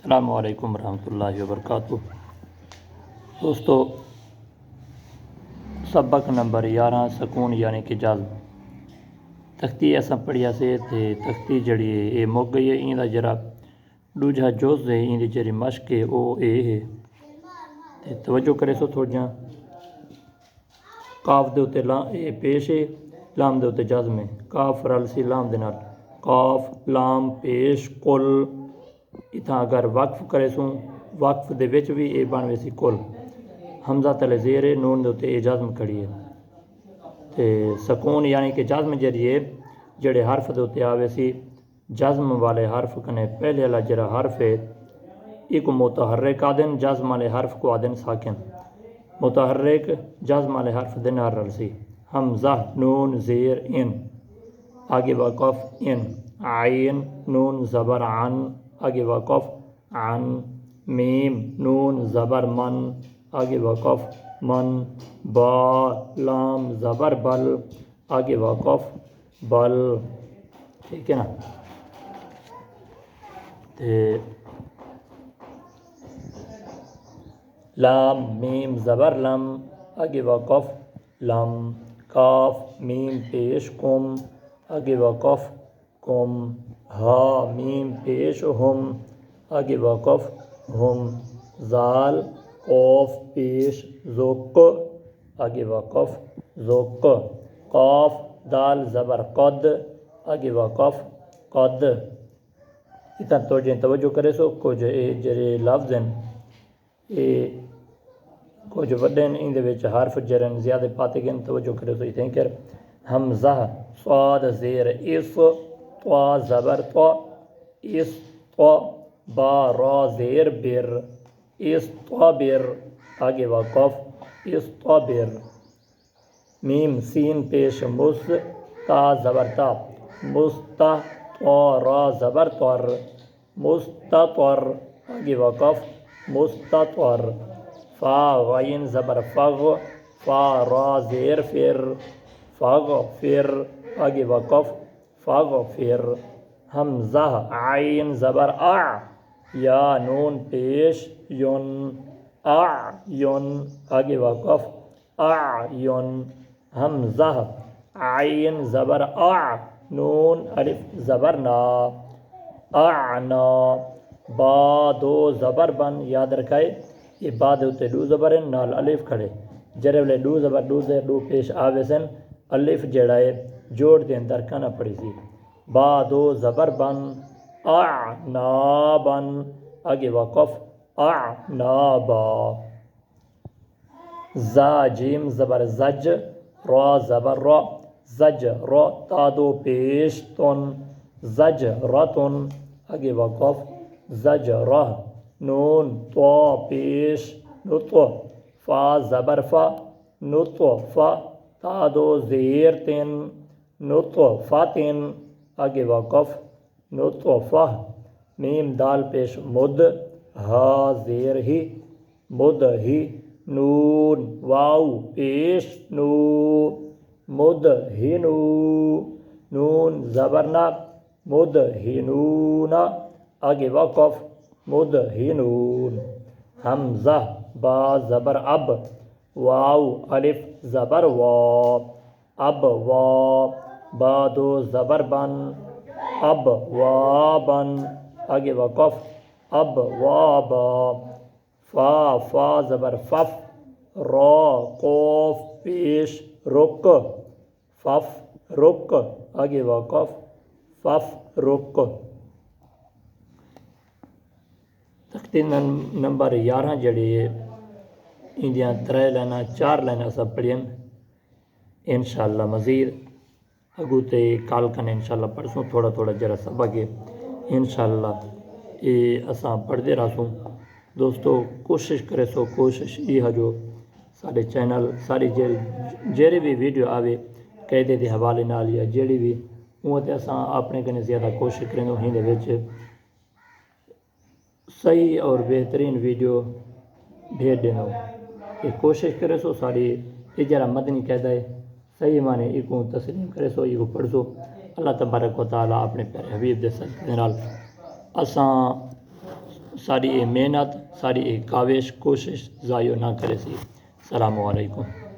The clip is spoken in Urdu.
السلام علیکم ورحمۃ اللہ وبرکاتہ۔ دوستو، سبق نمبر 11 سکون یعنی کہ جذب تختی ایسا پڑھیا سے تے تختی جڑی ہے یہ مک گئی ہے۔ این دا جرا دوجا جز ہے، این دی جڑی مشق ہے وہ اے ہے تے توجہ کرے سو تھوڑا جہاں کاف دے اتے پیش ہے، لام دے اتے جزم ہے۔ کاف رل سی لام دے نال، کاف لام پیش کل۔ اتھاں اگر وقف کرے سوں وقف دے وچ بھی اے بن ویسی کل۔ حمزہ تلے زیر ہے، نون دے اتے اے جزم کھڑی ہے تے سکون یعنی کہ جزم جڑی ہے جڑے حرف دے اتے آوے سی، جزم والے حرف کنے پہلے والا جڑا حرف ہے ایک متحرک آدن، جزم والے حرف کو آدن ساکن۔ متحرک جزم والے حرف دے نال رل سی، حمزہ نون زیر ان، آگے وقف ان، عین نون زبر عن، آگے وقف عن، میم نون زبر من، آگے وقف من، با لام زبر بل، آگے وقف بل۔ ٹھیک ہے نا؟ تے لام میم زبر لم، آگے وقف لم، کاف میم پیش کم، آگے وقف کم، ہا میم پیش ہم، آگے وقف ہم، زال قوف پیش زک، آگے وقف زک، قاف دال زبر قد، آگے وقف قد۔ اتنا توجہ کرے سو کچھ جڑے لفظ ہیں اے کچھ وڈے ہیں، ان دے وچ حرف جرن زیادہ پاتے گئے، توجہ کرے سو اتنے کر۔ حمزہ صاد زیر اس، طا زبر طا، اس طا، با را زیر بر، اس طابر، آگے وقف اس طابر، میم سین پیش مس، تا زبر تا، مستا، طا را زبر طر، مستطر، آگے وقف مستطر، فا غین زبر فغ، فا را زیر فر، فغ فر، آگے وقف فغ فر، حمزہ عین زبر اع، یا نون پیش ین، اعین، آگے وقف اعین، حمزہ عین زبر اع، نون الف زبر نا، اعنا، با دو زبر بن، یاد رکھائے یہ با دے اتے دو زبر ہیں نال الف کھڑے، جرے والے دو زبر دو زیر دو پیش آوے سن، الف جڑا ہے جوڑ دے اندر کنا پڑی سی، با دو زبر بن، اعنابن، آگے وقف اعنابا، زا جیم زبر زج، را زبر را، زج را، تا دو پیش تن، زج رتن، آگے وقف زج رہ، نون تو پیش نطف، فا زبر فا، نطف، تا دو زیر تن، نطفتن، آگے وقف نطفہ، میم دال پیش مد، ہا زیر ہی، مد ہی، نون واو پیش نو، مد ہی نو، نون زبرنا، مد ہی نونا، آگے وقف مد ہی نون، حمزہ با زبر اب، واو الف زبر وا، اب وا، با دو زبر بن، اب وابن، آگے وقف اب وابا، فا زبر فف، را قوف پیش رک، فف رک، آگے وقف فف رک۔ تختی نمبر 11 جڑی ہے اندیاں 3 لائناں 4 لائناں سب پڑھیں انشاءاللہ، مزید اگو تے کال کن انشاءاللہ پڑھسوں تھوڑا تھوڑا جرا سبق ہے انشاءاللہ یہ اساں پڑھتے رہسوں۔ دوستو کوشش کرے سو، کوشش یہ ہے جو سارے چینل ساری جیڑی بھی ویڈیو آوے قیدے دے حوالے نال یا جیڑی بھی وہ تے اساں اپنے کنے زیادہ کوشش کریں دو ہی دے وچ صحیح اور بہترین ویڈیو بھیج دینا۔ یہ کوشش کرے سو ساری یہ جرا مدنی قیدہ ہے صحیح معنی ایکوں تسلیم کرے سو، ایکوں پڑھ سو۔ اللہ تبارک و تعالیٰ اپنے پیارے حبیب دے صدقے نال اساں ساری محنت ساری کاوش کوشش ضائع نہ کرے سی۔ السلام علیکم۔